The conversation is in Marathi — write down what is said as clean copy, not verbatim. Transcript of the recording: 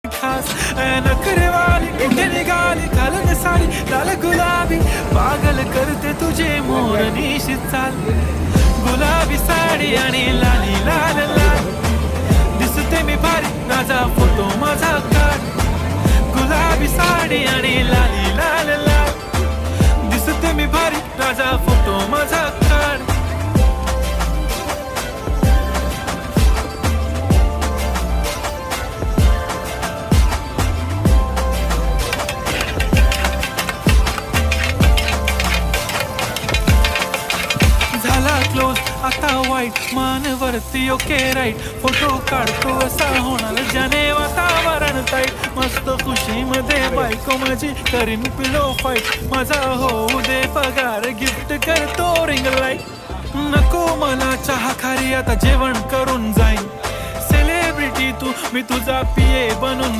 खास नखरेवाली कुठे निघाली घालून साडी लाल गुलाबी पागल करते तुझे मोर निशित चाल गुलाबी साडी आणि लाली लाल लाल दिसते मी भारी माझा फोटो माझा काढ गुलाबी साडी आणि लाली लाल लाल दिसते मी भारी माझा फोटो माझा काढ क्लोज आता वाईट मानवरती ओके राईट फोटो काढतो असा होणार ज्याने वातावरण ताईट मस्त खुशीमध्ये बायको माझी करीन पिलो फाईट माझा होऊ दे पगार गिफ्ट करतो रिंग लाईट नको मला चहा खारी आता जेवण करून जाईन सेलिब्रिटी तू मी तुझा पिये बनून